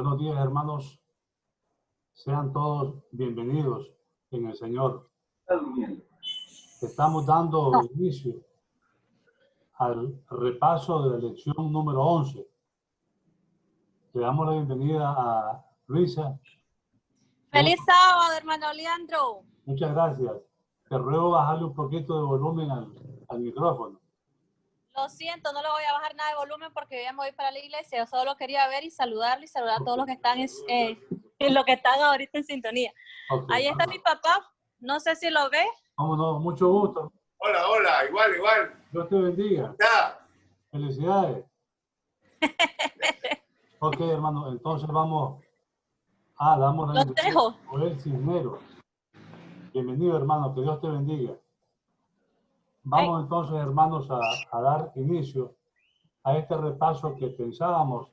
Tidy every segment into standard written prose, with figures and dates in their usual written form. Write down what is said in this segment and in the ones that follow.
Buenos días, hermanos. Sean todos bienvenidos en el Señor. Estamos dando inicio al repaso de la lección número 11. Le damos la bienvenida a Luisa. ¡Feliz sábado, hermano Leandro! Muchas gracias. Te ruego bajarle un poquito de volumen al micrófono. Lo siento, no le voy a bajar nada de volumen porque ya me voy para la iglesia. Yo solo quería ver y saludarle y saludar a todos los que están en lo que están ahorita en sintonía. Okay. Ahí está mi papá. No sé si lo ve. Vámonos, mucho gusto. Hola, hola, igual. Dios te bendiga. Ya. Felicidades. Ok, hermano, entonces vamos damos la bienvenida a Joel Cisneros. Bienvenido, hermano, que Dios te bendiga. Vamos entonces, hermanos, a dar inicio a este repaso que pensábamos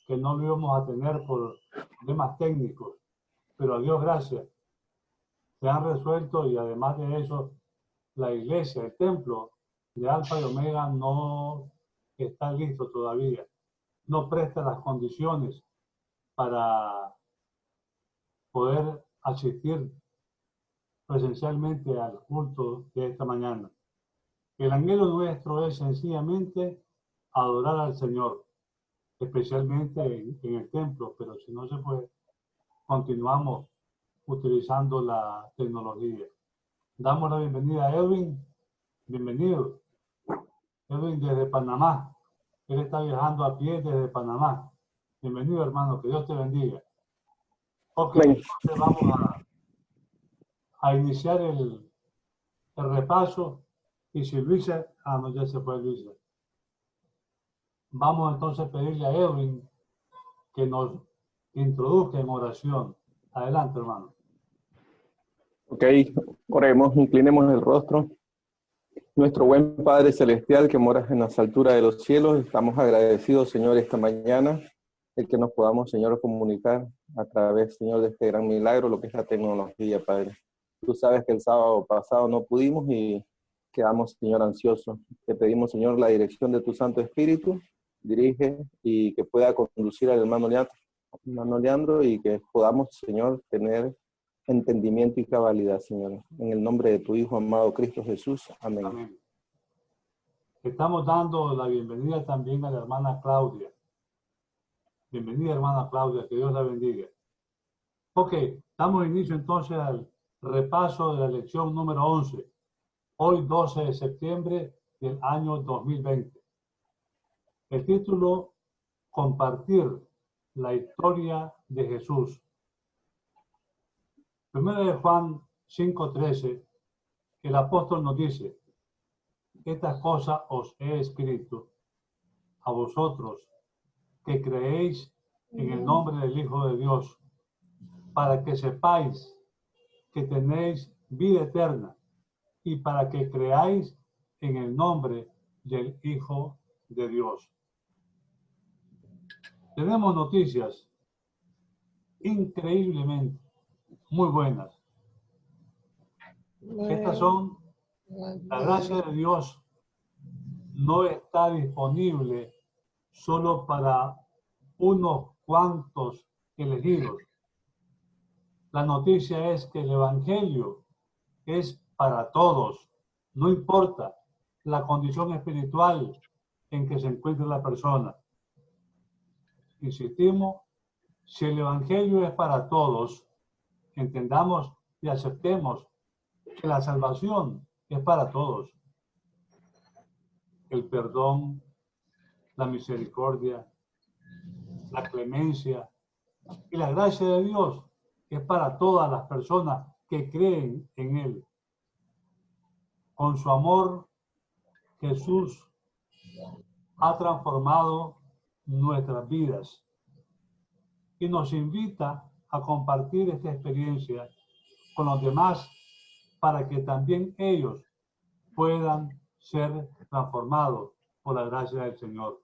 que no lo íbamos a tener por temas técnicos, pero a Dios gracias, se han resuelto y además de eso, la iglesia, el templo de Alfa y Omega no está listo todavía, no presta las condiciones para poder asistir presencialmente al culto de esta mañana. El anhelo nuestro es sencillamente adorar al Señor, especialmente en el templo, pero si no se puede, continuamos utilizando la tecnología. Damos la bienvenida a Edwin. Bienvenido. Edwin desde Panamá. Él está viajando a pie desde Panamá. Bienvenido, hermano. Que Dios te bendiga. Ok, entonces vamos a iniciar el repaso. Y si Luisa, no, ya se fue Luisa. Vamos entonces a pedirle a Edwin que nos introduzca en oración. Adelante, hermano. Ok, oremos, inclinemos el rostro. Nuestro buen Padre Celestial que moras en las alturas de los cielos, estamos agradecidos, Señor, esta mañana, el que nos podamos, Señor, comunicar a través, Señor, de este gran milagro, lo que es la tecnología, Padre. Tú sabes que el sábado pasado no pudimos y quedamos, Señor, ansiosos. Te pedimos, Señor, la dirección de tu Santo Espíritu, dirige y que pueda conducir al hermano Leandro y que podamos, Señor, tener entendimiento y cabalidad, Señor. En el nombre de tu Hijo amado Cristo Jesús. Amén. Amén. Estamos dando la bienvenida también a la hermana Claudia. Bienvenida, hermana Claudia, que Dios la bendiga. Ok, damos inicio entonces al repaso de la lección número 11. Hoy 12 de septiembre del año 2020. El título, compartir la historia de Jesús. Primero de Juan 5:13, el apóstol nos dice, estas cosas os he escrito a vosotros que creéis en el nombre del Hijo de Dios, para que sepáis que tenéis vida eterna y para que creáis en el nombre del Hijo de Dios. Tenemos noticias increíblemente muy buenas. Estas son, la gracia de Dios no está disponible solo para unos cuantos elegidos. La noticia es que el Evangelio es para todos, no importa la condición espiritual en que se encuentre la persona. Insistimos, si el Evangelio es para todos, entendamos y aceptemos que la salvación es para todos. El perdón, la misericordia, la clemencia y la gracia de Dios es para todas las personas que creen en Él. Con su amor, Jesús ha transformado nuestras vidas y nos invita a compartir esta experiencia con los demás para que también ellos puedan ser transformados por la gracia del Señor.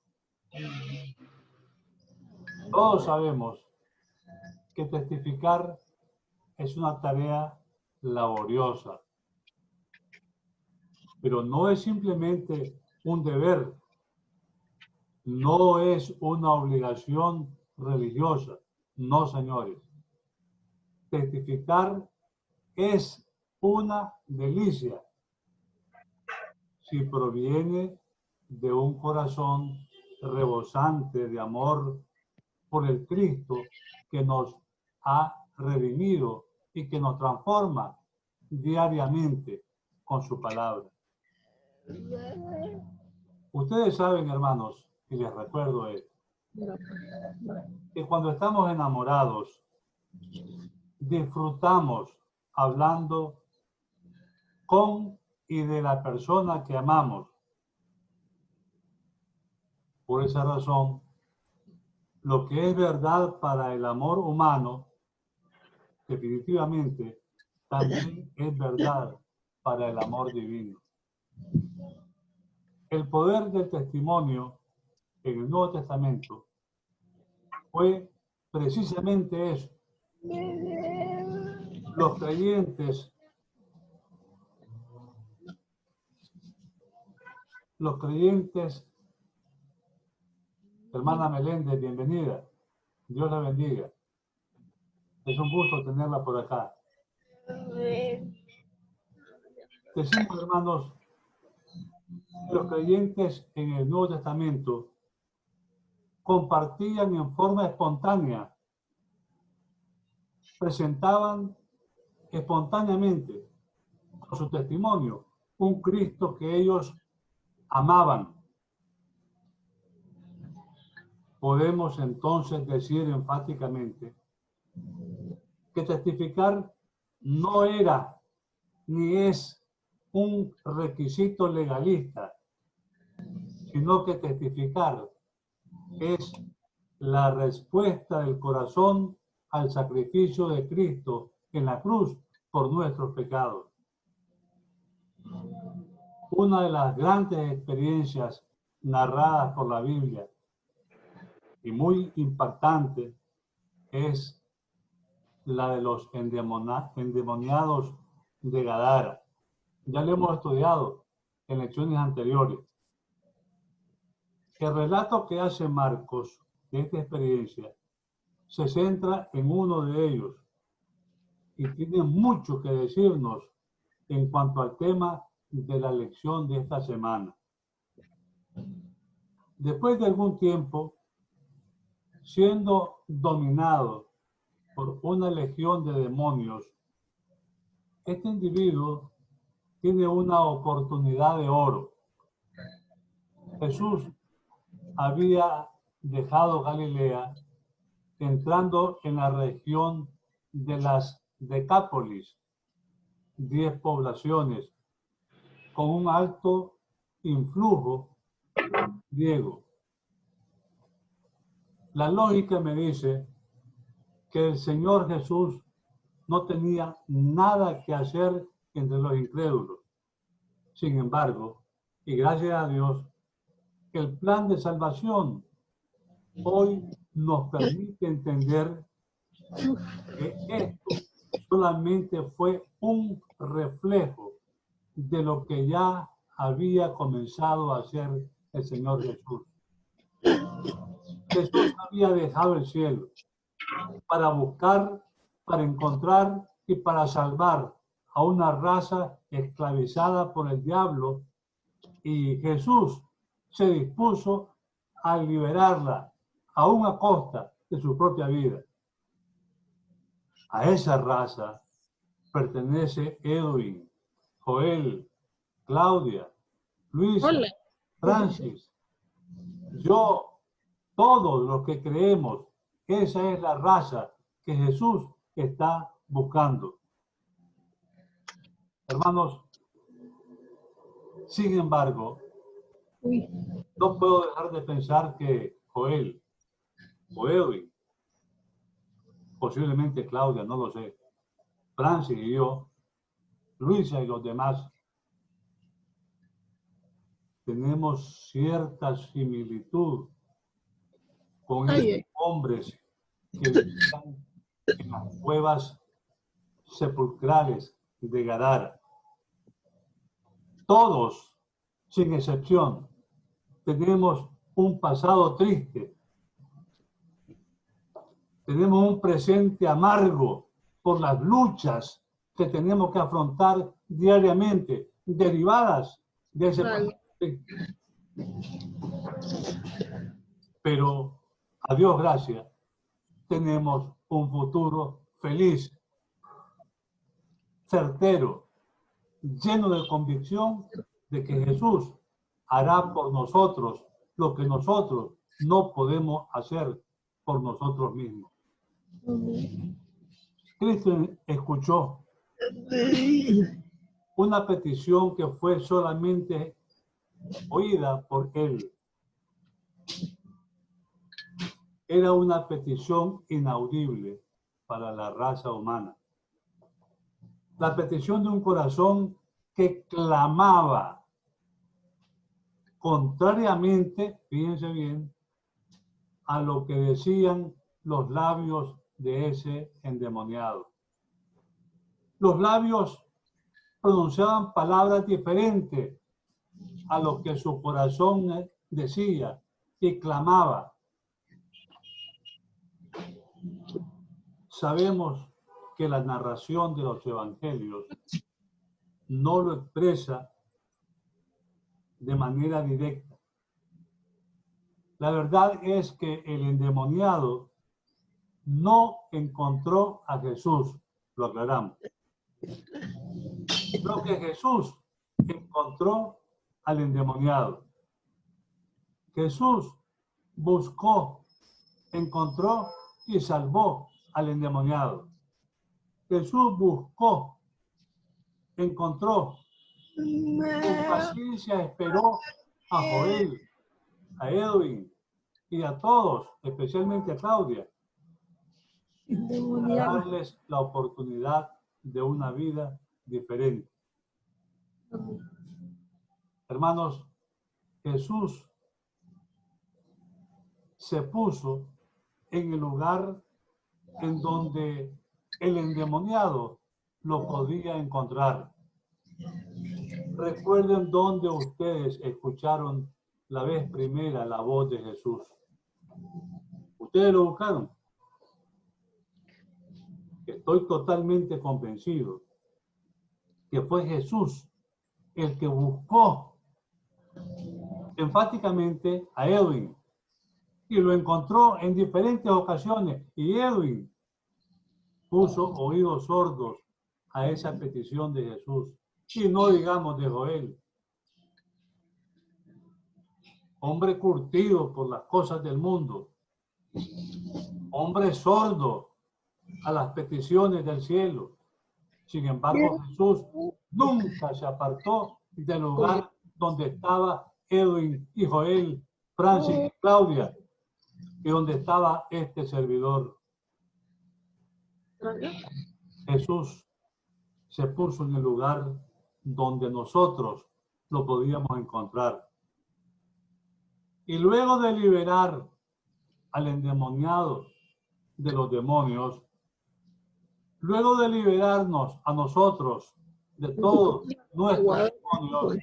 Todos sabemos que testificar es una tarea laboriosa, pero no es simplemente un deber, no es una obligación religiosa, No, señores. Testificar es una delicia si proviene de un corazón rebosante de amor por el Cristo que nos ha redimido y que nos transforma diariamente con su palabra. Ustedes saben, hermanos, y les recuerdo esto, que cuando estamos enamorados, disfrutamos hablando con y de la persona que amamos. Por esa razón, lo que es verdad para el amor humano, definitivamente, también es verdad para el amor divino. El poder del testimonio en el Nuevo Testamento fue precisamente eso. Los creyentes, hermana Meléndez, bienvenida. Dios la bendiga. Es un gusto tenerla por acá. Decimos, hermanos, los creyentes en el Nuevo Testamento compartían en forma espontánea, presentaban espontáneamente con su testimonio un Cristo que ellos amaban. Podemos entonces decir enfáticamente que testificar no era ni es un requisito legalista, sino que testificar es la respuesta del corazón al sacrificio de Cristo en la cruz por nuestros pecados. Una de las grandes experiencias narradas por la Biblia y muy impactante es la de los endemoniados de Gadara. Ya lo hemos estudiado en lecciones anteriores. El relato que hace Marcos de esta experiencia se centra en uno de ellos y tiene mucho que decirnos en cuanto al tema de la lección de esta semana. Después de algún tiempo, siendo dominado por una legión de demonios, este individuo tiene una oportunidad de oro. Jesús había dejado Galilea entrando en la región de las Decápolis, 10 poblaciones, con un alto influjo griego. La lógica me dice que el Señor Jesús no tenía nada que hacer entre los incrédulos. Sin embargo, y gracias a Dios, el plan de salvación hoy nos permite entender que esto solamente fue un reflejo de lo que ya había comenzado a hacer el Señor Jesús. Jesús había dejado el cielo para buscar, para encontrar y para salvar a una raza esclavizada por el diablo, y Jesús se dispuso a liberarla aún a costa de su propia vida. A esa raza pertenece Edwin, Joel, Claudia, Luisa, Francis, yo, todos los que creemos. Esa es la raza que Jesús está buscando. Hermanos, sin embargo, no puedo dejar de pensar que Joel, o Edwin, posiblemente Claudia, no lo sé, Francis y yo, Luisa y los demás, tenemos cierta similitud con estos hombres que vivían en las cuevas sepulcrales de Gadara. Todos, sin excepción, tenemos un pasado triste. Tenemos un presente amargo por las luchas que tenemos que afrontar diariamente, derivadas de ese presente. Pero, a Dios gracias, tenemos un futuro feliz, certero, lleno de convicción de que Jesús hará por nosotros lo que nosotros no podemos hacer por nosotros mismos. Cristo escuchó una petición que fue solamente oída por él. Era una petición inaudible para la raza humana. La petición de un corazón que clamaba contrariamente, fíjense bien, a lo que decían los labios de ese endemoniado. Los labios pronunciaban palabras diferentes a lo que su corazón decía y clamaba. Sabemos que la narración de los evangelios no lo expresa de manera directa. La verdad es que el endemoniado no encontró a Jesús, lo aclaramos. Lo que Jesús encontró al endemoniado. Jesús buscó, encontró y salvó al endemoniado. Jesús buscó, encontró, con paciencia esperó a Joel, a Edwin y a todos, especialmente a Claudia, para darles la oportunidad de una vida diferente. Hermanos, Jesús se puso en el lugar en donde el endemoniado lo podía encontrar. Recuerden dónde ustedes escucharon la vez primera la voz de Jesús. ¿Ustedes lo buscaron? Estoy totalmente convencido que fue Jesús el que buscó enfáticamente a Edwin y lo encontró en diferentes ocasiones, y Edwin puso oídos sordos a esa petición de Jesús, y no digamos de Joel, hombre curtido por las cosas del mundo, hombre sordo a las peticiones del cielo. Sin embargo, Jesús nunca se apartó del lugar donde estaba Edwin y Joel, Francis y Claudia, y donde estaba este servidor. Jesús se puso en el lugar donde nosotros lo podíamos encontrar. Y luego de liberar al endemoniado de los demonios, luego de liberarnos a nosotros de todos nuestros demonios,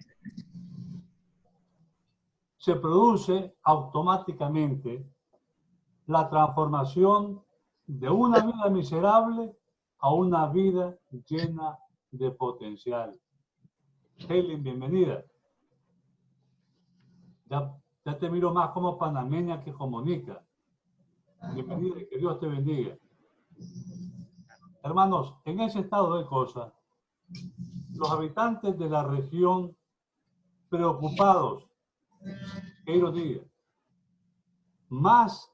se produce automáticamente la transformación de una vida miserable a una vida llena de potencial. Helen, bienvenida. Ya te miro más como panameña que como nica. Bienvenida y que Dios te bendiga. Hermanos, en ese estado de cosas, los habitantes de la región, preocupados, que ellos digan, más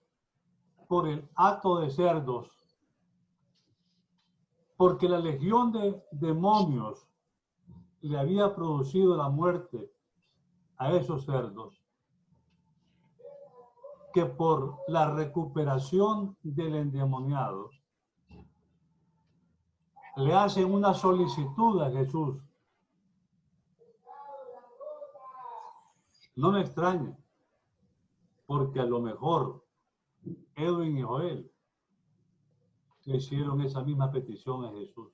por el hato de cerdos, porque la legión de demonios le había producido la muerte a esos cerdos, que por la recuperación del endemoniado le hacen una solicitud a Jesús. No me extraña, porque a lo mejor Edwin y Joel le hicieron esa misma petición a Jesús.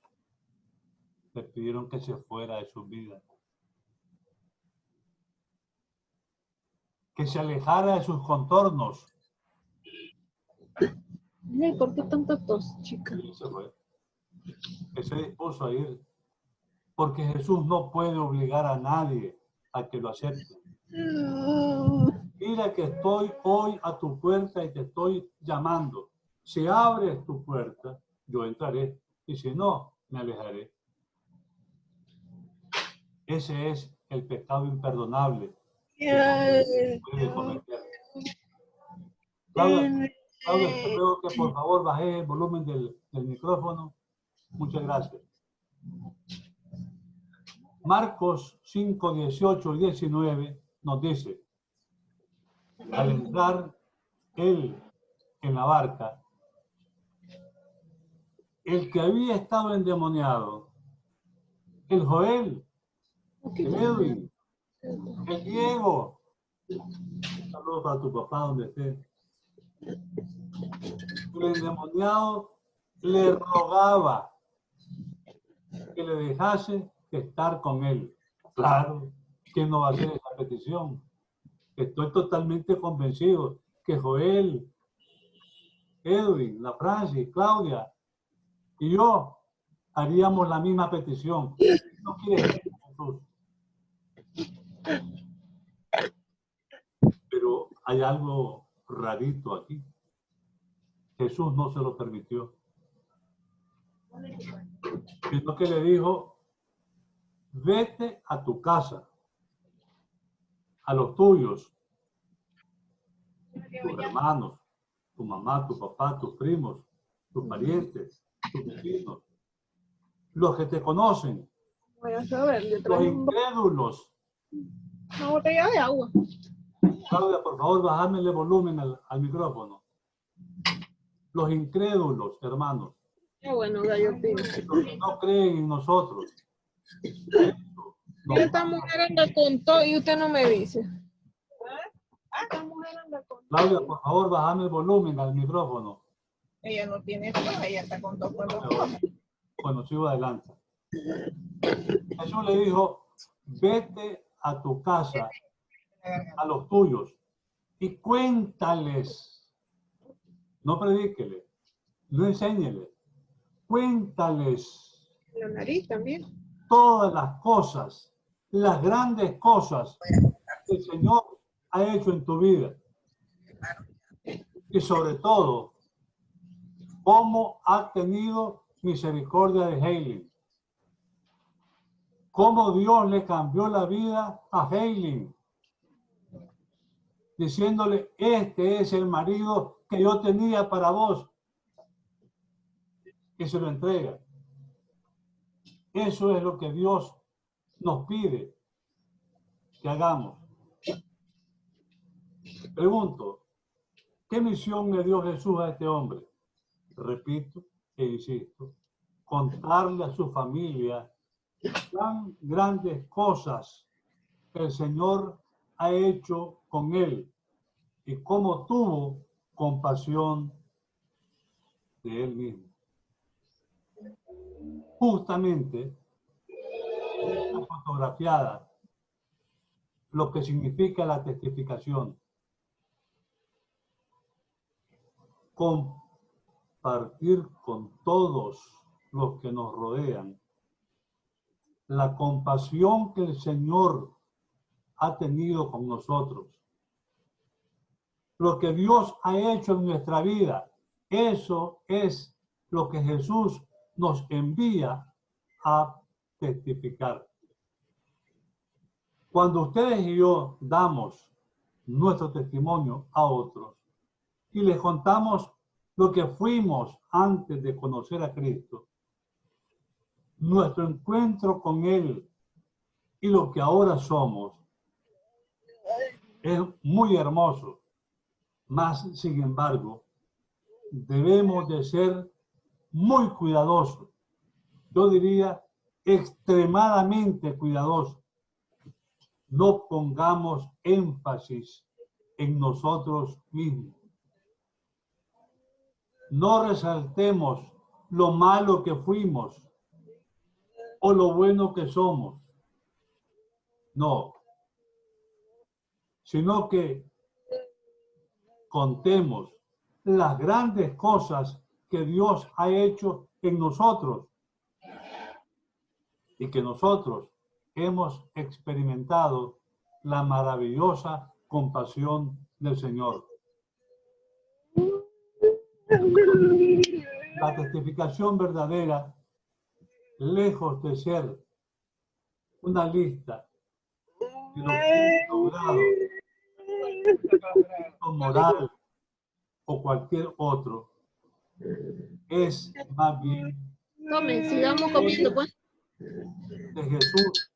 Le pidieron que se fuera de sus vidas, que se alejara de sus contornos, ¿Por qué tanta tos, chica? Y se fue. Que se dispuso a ir. Porque Jesús no puede obligar a nadie a que lo acepte. Mira que estoy hoy a tu puerta y te estoy llamando. Si abres tu puerta, yo entraré. Y si no, me alejaré. Ese es el pecado imperdonable que puede cometer. Claudia, te ruego que por favor baje el volumen del micrófono. Muchas gracias. Marcos 5, 18 y 19 nos dice, al entrar él en la barca, el que había estado endemoniado, el Joel, el Edwin, el Diego, un saludo para tu papá donde esté, el endemoniado le rogaba que le dejase estar con él. Claro, ¿quién no va a hacer esa petición? Estoy totalmente convencido que Joel, Edwin, la Francis, Claudia y yo haríamos la misma petición. No quiere Jesús. Pero hay algo rarito aquí. Jesús no se lo permitió. Sino que le dijo, vete a tu casa, a los tuyos, tus hermanos, tu mamá, tu papá, tus primos, tus parientes, tus vecinos, los que te conocen, Voy a saber, los incrédulos. una botella de agua. Claudia, por favor, bájame el volumen al micrófono. Los incrédulos, hermanos. Qué bueno, gallo pino. Los que no creen en nosotros. Mira, esta mujer anda con todo y usted no me dice. Esta mujer anda con todo. Claudia, por favor, bájame el volumen al micrófono. Ella no tiene todo, ella está con todo. Bueno, sigo adelante. Jesús le dijo, vete a tu casa, a los tuyos, y cuéntales. No predíquele, no enséñele. Cuéntales La nariz también. todas las cosas, las grandes cosas que el Señor ha hecho en tu vida. Y sobre todo, cómo ha tenido misericordia de Hailey. Cómo Dios le cambió la vida a Hailey. Diciéndole, este es el marido que yo tenía para vos. Y se lo entrega. Eso es lo que Dios nos pide que hagamos. Pregunto, ¿qué misión le dio Jesús a este hombre? Repito e insisto, contarle a su familia tan grandes cosas que el Señor ha hecho con él y cómo tuvo compasión de él mismo. Justamente, la fotografiada, lo que significa la testificación. Compartir con todos los que nos rodean la compasión que el Señor ha tenido con nosotros. Lo que Dios ha hecho en nuestra vida, eso es lo que Jesús nos envía a testificar. Cuando ustedes y yo damos nuestro testimonio a otros y les contamos lo que fuimos antes de conocer a Cristo, nuestro encuentro con Él y lo que ahora somos es muy hermoso. Mas, sin embargo, debemos de ser muy cuidadosos. Yo diría extremadamente cuidadosos. No pongamos énfasis en nosotros mismos. No resaltemos lo malo que fuimos o lo bueno que somos. No. Sino que contemos las grandes cosas que Dios ha hecho en nosotros y que nosotros hemos experimentado la maravillosa compasión del Señor. La testificación verdadera, lejos de ser una lista de lo que he logrado, moral o cualquier otro, es más bien Sigamos comiendo, pues. de Jesús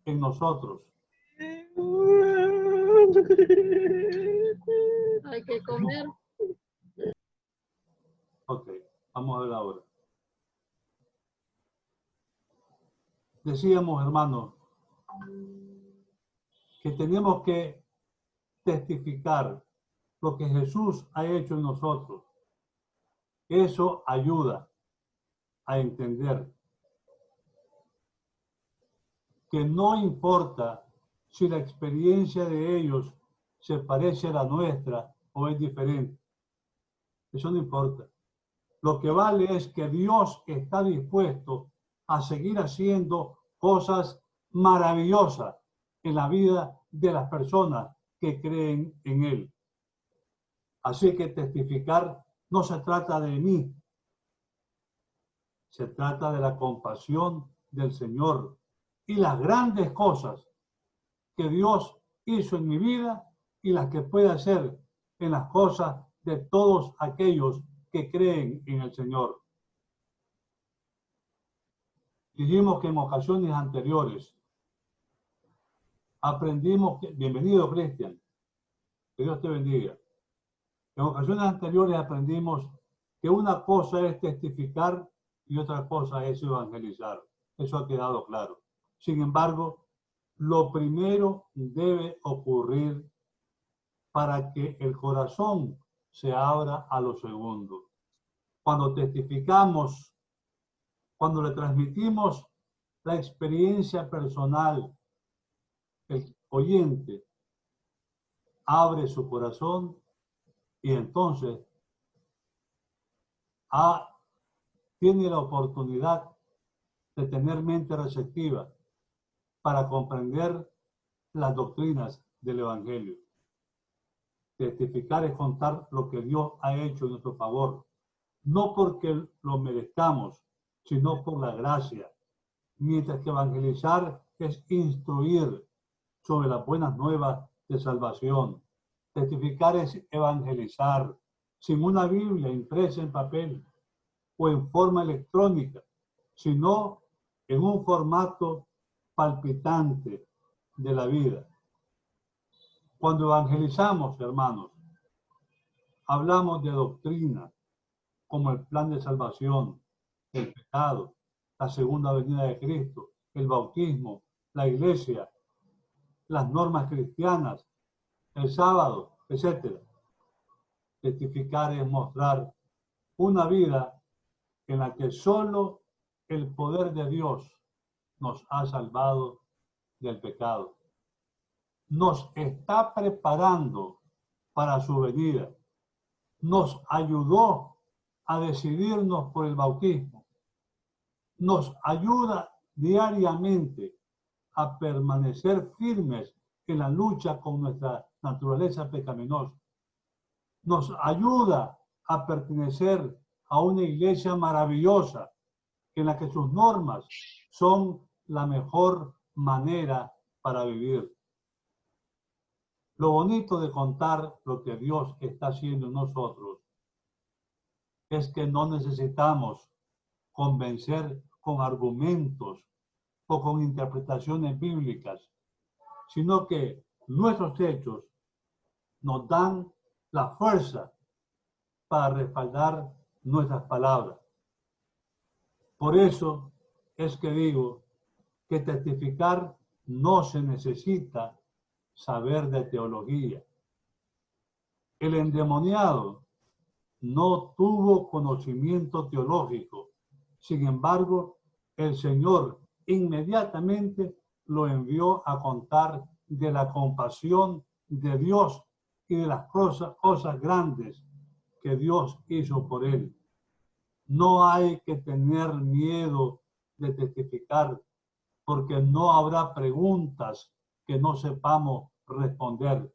en nosotros. Hay que comer. Ok, vamos a ver ahora. Decíamos, hermanos, que tenemos que testificar lo que Jesús ha hecho en nosotros. Eso ayuda a entender que no importa si la experiencia de ellos se parece a la nuestra o es diferente. Eso no importa. Lo que vale es que Dios está dispuesto a seguir haciendo cosas maravillosas en la vida de las personas que creen en Él. Así que testificar no se trata de mí, se trata de la compasión del Señor y las grandes cosas que Dios hizo en mi vida y las que puede hacer en las cosas de todos aquellos que creen en el Señor. Dijimos que en ocasiones anteriores aprendimos que, bienvenido Cristian, que Dios te bendiga. En ocasiones anteriores aprendimos que una cosa es testificar y otra cosa es evangelizar. Eso ha quedado claro. Sin embargo, lo primero debe ocurrir para que el corazón se abra a lo segundo. Cuando testificamos, cuando le transmitimos la experiencia personal, el oyente abre su corazón y entonces tiene la oportunidad de tener mente receptiva para comprender las doctrinas del Evangelio. Testificar es contar lo que Dios ha hecho en nuestro favor, no porque lo merezcamos, sino por la gracia. Mientras que evangelizar es instruir sobre las buenas nuevas de salvación. Testificar es evangelizar sin una Biblia impresa en papel o en forma electrónica, sino en un formato palpitante de la vida. Cuando evangelizamos, hermanos, hablamos de doctrina, como el plan de salvación, el pecado, la segunda venida de Cristo, el bautismo, la iglesia, las normas cristianas, el sábado, etc. Testificar es mostrar una vida en la que solo el poder de Dios nos ha salvado del pecado. Nos está preparando para su venida. Nos ayudó a decidirnos por el bautismo. Nos ayuda diariamente a permanecer firmes en la lucha con nuestra naturaleza pecaminosa. Nos ayuda a pertenecer a una iglesia maravillosa en la que sus normas son la mejor manera para vivir. Lo bonito de contar lo que Dios está haciendo en nosotros es que no necesitamos convencer con argumentos o con interpretaciones bíblicas, sino que nuestros hechos nos dan la fuerza para respaldar nuestras palabras. Por eso es que digo que testificar no se necesita saber de teología. El endemoniado no tuvo conocimiento teológico. Sin embargo, el Señor inmediatamente lo envió a contar de la compasión de Dios y de las cosas grandes que Dios hizo por él. No hay que tener miedo de testificar, porque no habrá preguntas que no sepamos responder.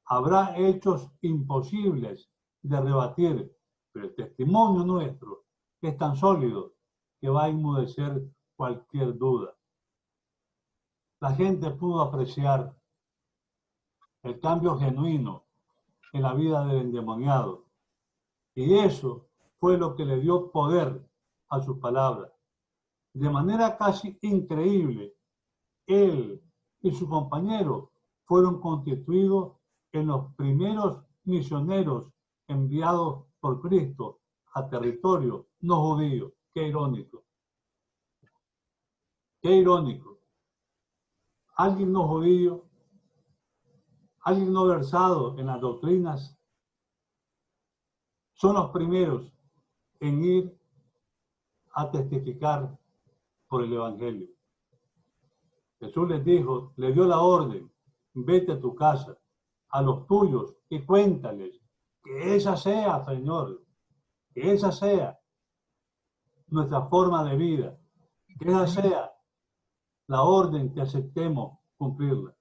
Habrá hechos imposibles de rebatir, pero el testimonio nuestro es tan sólido que va a inmudecer cualquier duda. La gente pudo apreciar el cambio genuino en la vida del endemoniado, y eso fue lo que le dio poder a sus palabras. De manera casi increíble, él y su compañero fueron constituidos en los primeros misioneros enviados por Cristo a territorio no judío. Qué irónico. Qué irónico. Alguien no judío, alguien no versado en las doctrinas, son los primeros en ir a testificar por el Evangelio. Jesús les dijo, le dio la orden, vete a tu casa, a los tuyos y cuéntales que esa sea, Señor, que esa sea nuestra forma de vida, que esa sea la orden que aceptemos cumplirla.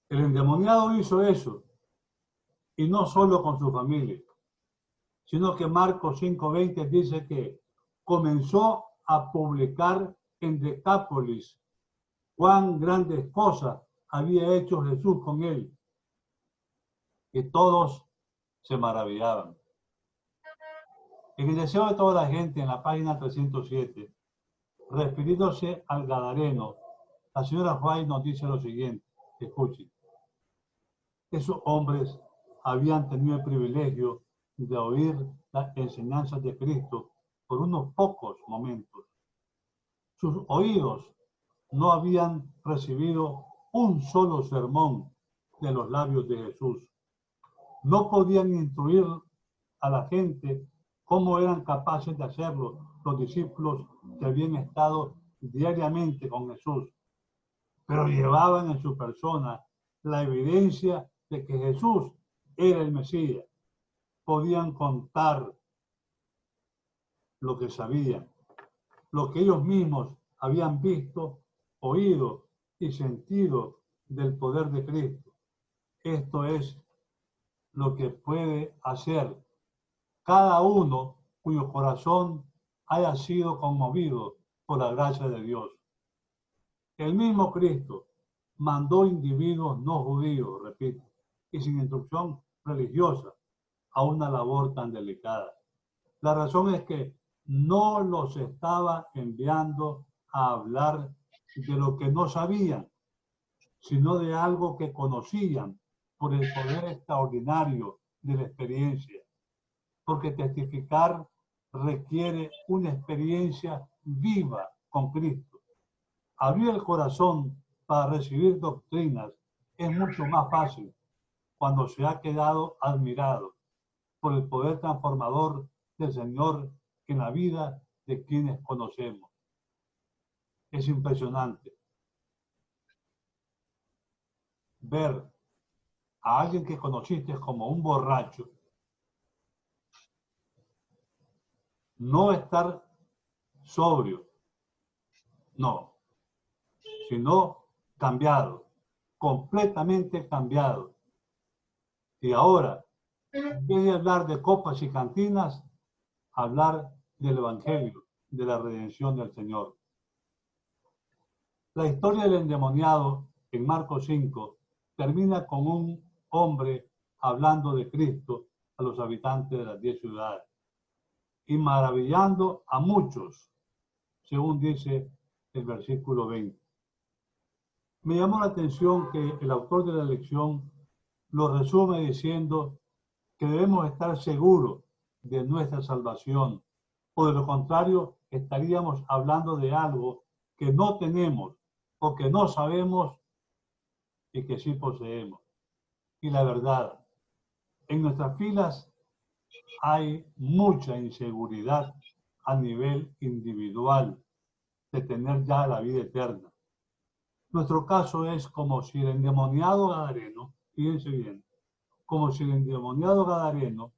El endemoniado hizo eso, y no solo con su familia, sino que Marcos 5:20 dice que comenzó a publicar en Decápolis cuán grandes cosas había hecho Jesús con él, que todos se maravillaban. En el deseo de toda la gente, en la página 307, refiriéndose al Gadareno, la señora White nos dice lo siguiente, escuchen. Esos hombres habían tenido el privilegio de oír las enseñanzas de Cristo por unos pocos momentos. Sus oídos no habían recibido un solo sermón de los labios de Jesús. No podían instruir a la gente cómo eran capaces de hacerlo los discípulos que habían estado diariamente con Jesús, pero llevaban en su persona la evidencia de que Jesús era el Mesías. Podían contar lo que sabían, lo que ellos mismos habían visto, oído y sentido del poder de Cristo. Esto es lo que puede hacer cada uno cuyo corazón haya sido conmovido por la gracia de Dios. El mismo Cristo mandó individuos no judíos, repito, y sin instrucción religiosa a una labor tan delicada. La razón es que no los estaba enviando a hablar de lo que no sabían, sino de algo que conocían por el poder extraordinario de la experiencia. Porque testificar requiere una experiencia viva con Cristo. Abrir el corazón para recibir doctrinas es mucho más fácil cuando se ha quedado admirado por el poder transformador del Señor en la vida de quienes conocemos. Es impresionante ver a alguien que conociste como un borracho no estar sobrio, no, sino cambiado, completamente cambiado. Y ahora, en vez de hablar de copas y cantinas, hablar del Evangelio, de la redención del Señor. La historia del endemoniado en Marcos 5 termina con un hombre hablando de Cristo a los habitantes de las 10 ciudades y maravillando a muchos, según dice el versículo 20. Me llamó la atención que el autor de la lección lo resume diciendo que debemos estar seguros de nuestra salvación, o de lo contrario estaríamos hablando de algo que no tenemos o que no sabemos y que sí poseemos. Y la verdad, en nuestras filas hay mucha inseguridad a nivel individual de tener ya la vida eterna. Nuestro caso es como si el endemoniado gadareno, fíjense bien, como si el endemoniado gadareno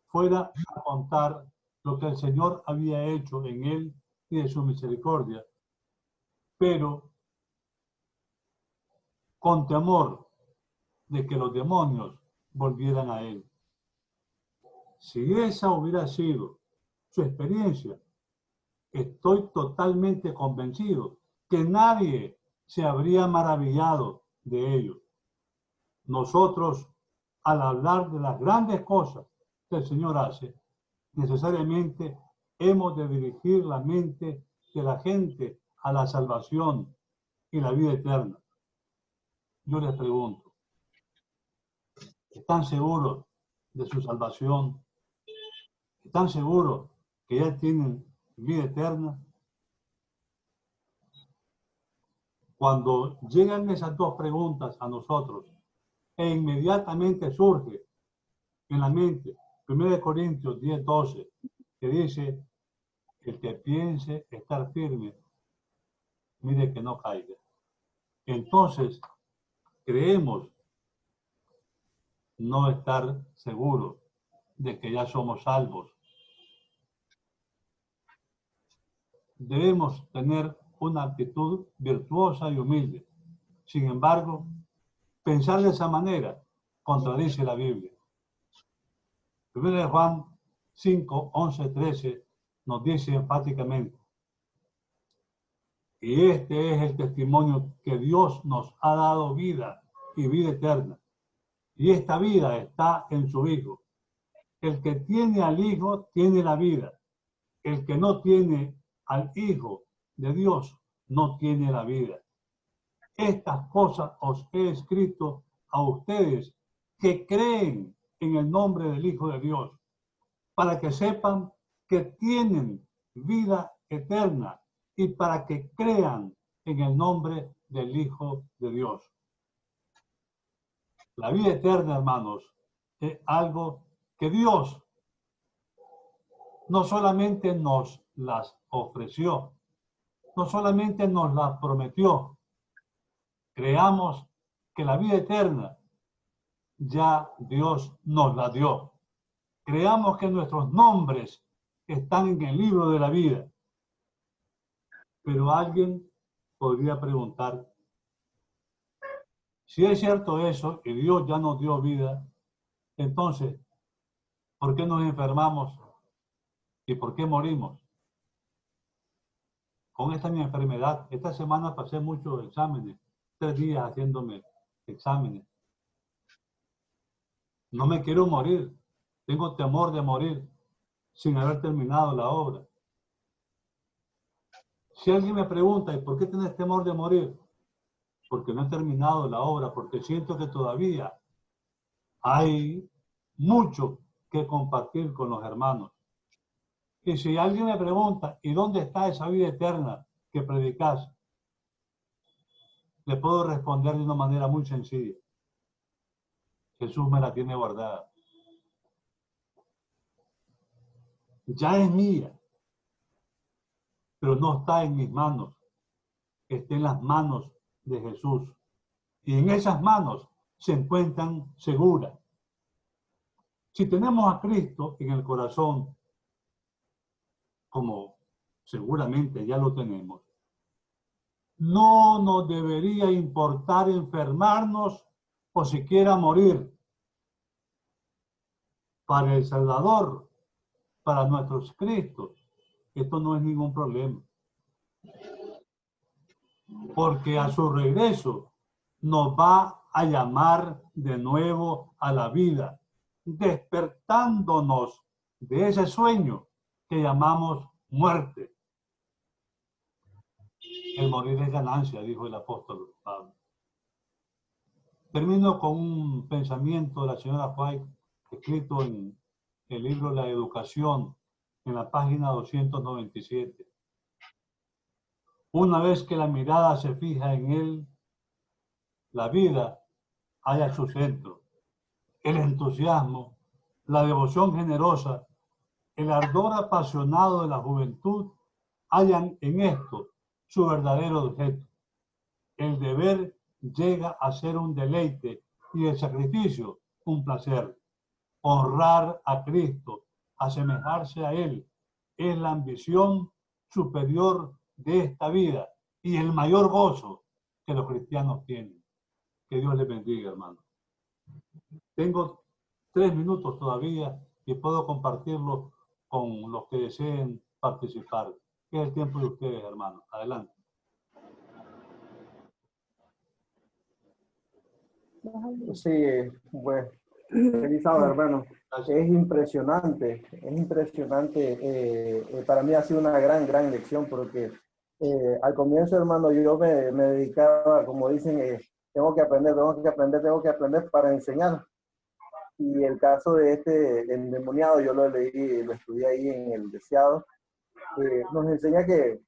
fuera a contar lo que el Señor había hecho en él y de su misericordia, pero con temor de que los demonios volvieran a él. Si esa hubiera sido su experiencia, estoy totalmente convencido que nadie se habría maravillado de ello. Nosotros, al hablar de las grandes cosas que el Señor hace, necesariamente hemos de dirigir la mente de la gente a la salvación y la vida eterna. Yo les pregunto, ¿están seguros de su salvación? ¿Están seguros que ya tienen vida eterna? Cuando llegan esas dos preguntas a nosotros, e inmediatamente surge en la mente 1 Corintios 10:12, que dice, el que piense estar firme, mire que no caiga. Entonces, creemos no estar seguros de que ya somos salvos. Debemos tener una actitud virtuosa y humilde. Sin embargo, pensar de esa manera contradice la Biblia. 1 Juan 5, 11, 13 nos dice enfáticamente, y este es el testimonio que Dios nos ha dado vida y vida eterna. Y esta vida está en su Hijo. El que tiene al Hijo tiene la vida. El que no tiene al Hijo de Dios no tiene la vida. Estas cosas os he escrito a ustedes que creen en el nombre del Hijo de Dios, para que sepan que tienen vida eterna y para que crean en el nombre del Hijo de Dios. La vida eterna, hermanos, es algo que Dios no solamente nos las ofreció, no solamente nos las prometió. Creamos que la vida eterna ya Dios nos la dio. Creamos que nuestros nombres están en el libro de la vida. Pero alguien podría preguntar, si es cierto eso y Dios ya nos dio vida, entonces, ¿por qué nos enfermamos y por qué morimos? Con esta mi enfermedad, esta semana pasé muchos exámenes, 3 días haciéndome exámenes. No me quiero morir, tengo temor de morir sin haber terminado la obra. Si alguien me pregunta, ¿y por qué tienes temor de morir? Porque no he terminado la obra, porque siento que todavía hay mucho que compartir con los hermanos. Y si alguien me pregunta, ¿y dónde está esa vida eterna que predicas? Le puedo responder de una manera muy sencilla. Jesús me la tiene guardada. Ya es mía, pero no está en mis manos. Está en las manos de Jesús. Y en esas manos se encuentran seguras. Si tenemos a Cristo en el corazón, como seguramente ya lo tenemos, no nos debería importar enfermarnos o siquiera morir. Para el Salvador, para nuestros Cristos, esto no es ningún problema. Porque a su regreso nos va a llamar de nuevo a la vida, despertándonos de ese sueño que llamamos muerte. El morir es ganancia, dijo el apóstol Pablo. Termino con un pensamiento de la señora White, escrito en el libro La Educación, en la página 297. Una vez que la mirada se fija en él, la vida halla su centro. El entusiasmo, la devoción generosa, el ardor apasionado de la juventud hallan en esto su verdadero objeto. El deber llega a ser un deleite y el sacrificio un placer. Honrar a Cristo, asemejarse a Él, es la ambición superior de esta vida y el mayor gozo que los cristianos tienen. Que Dios les bendiga, hermano. Tengo 3 minutos todavía y puedo compartirlo con los que deseen participar. Es el tiempo de ustedes, hermanos. Adelante. Sí, bueno, feliz sábado, hermano. Es impresionante, para mí ha sido una gran lección porque al comienzo, hermano, yo me dedicaba, como dicen, tengo que aprender para enseñar. Y el caso de este endemoniado, yo lo leí, lo estudié ahí en el Deseado, nos enseña que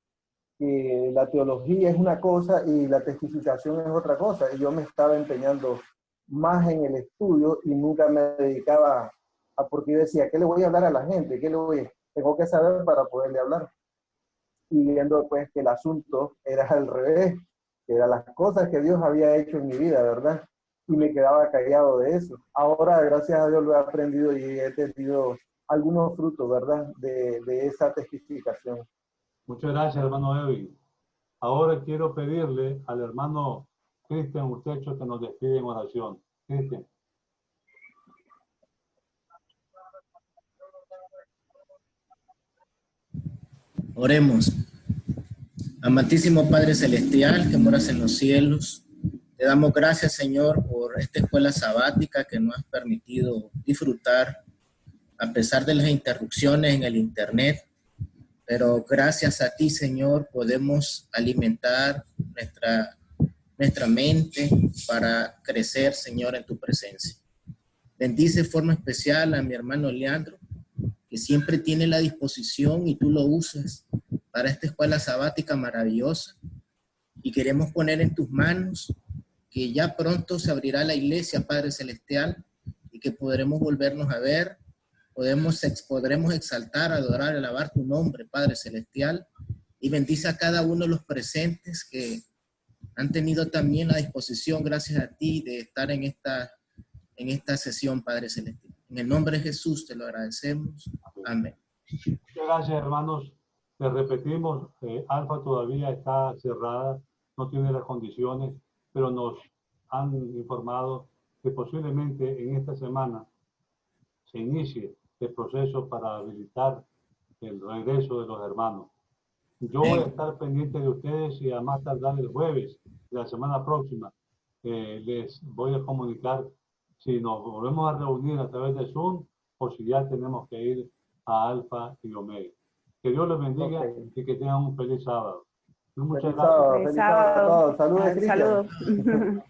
la teología es una cosa y la testificación es otra cosa. Y yo me estaba empeñando más en el estudio y nunca me dedicaba a, porque yo decía, ¿qué le voy a hablar a la gente? Tengo que saber para poderle hablar. Y viendo pues que el asunto era al revés, que eran las cosas que Dios había hecho en mi vida, ¿verdad? Y me quedaba callado de eso. Ahora, gracias a Dios, lo he aprendido y he tenido algunos frutos, ¿verdad? De esa testificación. Muchas gracias, hermano Edwin. Ahora quiero pedirle al hermano Cristian Urtecho que nos despide en oración. Cristian. Oremos. Amantísimo Padre Celestial que moras en los cielos, te damos gracias, Señor, por esta escuela sabática que nos has permitido disfrutar a pesar de las interrupciones en el internet. Pero gracias a ti, Señor, podemos alimentar nuestra mente para crecer, Señor, en tu presencia. Bendice de forma especial a mi hermano Leandro, que siempre tiene la disposición y tú lo usas para esta escuela sabática maravillosa. Y queremos poner en tus manos que ya pronto se abrirá la iglesia, Padre Celestial, y que podremos volvernos a ver, podremos exaltar, adorar, alabar tu nombre, Padre Celestial. Y bendice a cada uno de los presentes que han tenido también la disposición, gracias a ti, de estar en esta sesión, Padre Celestial. En el nombre de Jesús te lo agradecemos. Amén. Muchas gracias, hermanos. Les repetimos, Alfa todavía está cerrada, no tiene las condiciones, pero nos han informado que posiblemente en esta semana se inicie el proceso para habilitar el regreso de los hermanos. Yo voy a estar pendiente de ustedes y a más tardar el jueves de la semana próxima les voy a comunicar si nos volvemos a reunir a través de Zoom o si ya tenemos que ir a Alfa y Omega. Que Dios les bendiga y que tengan un feliz sábado. Muchas gracias. Feliz sábado. Saludos, Cristian. Saludos.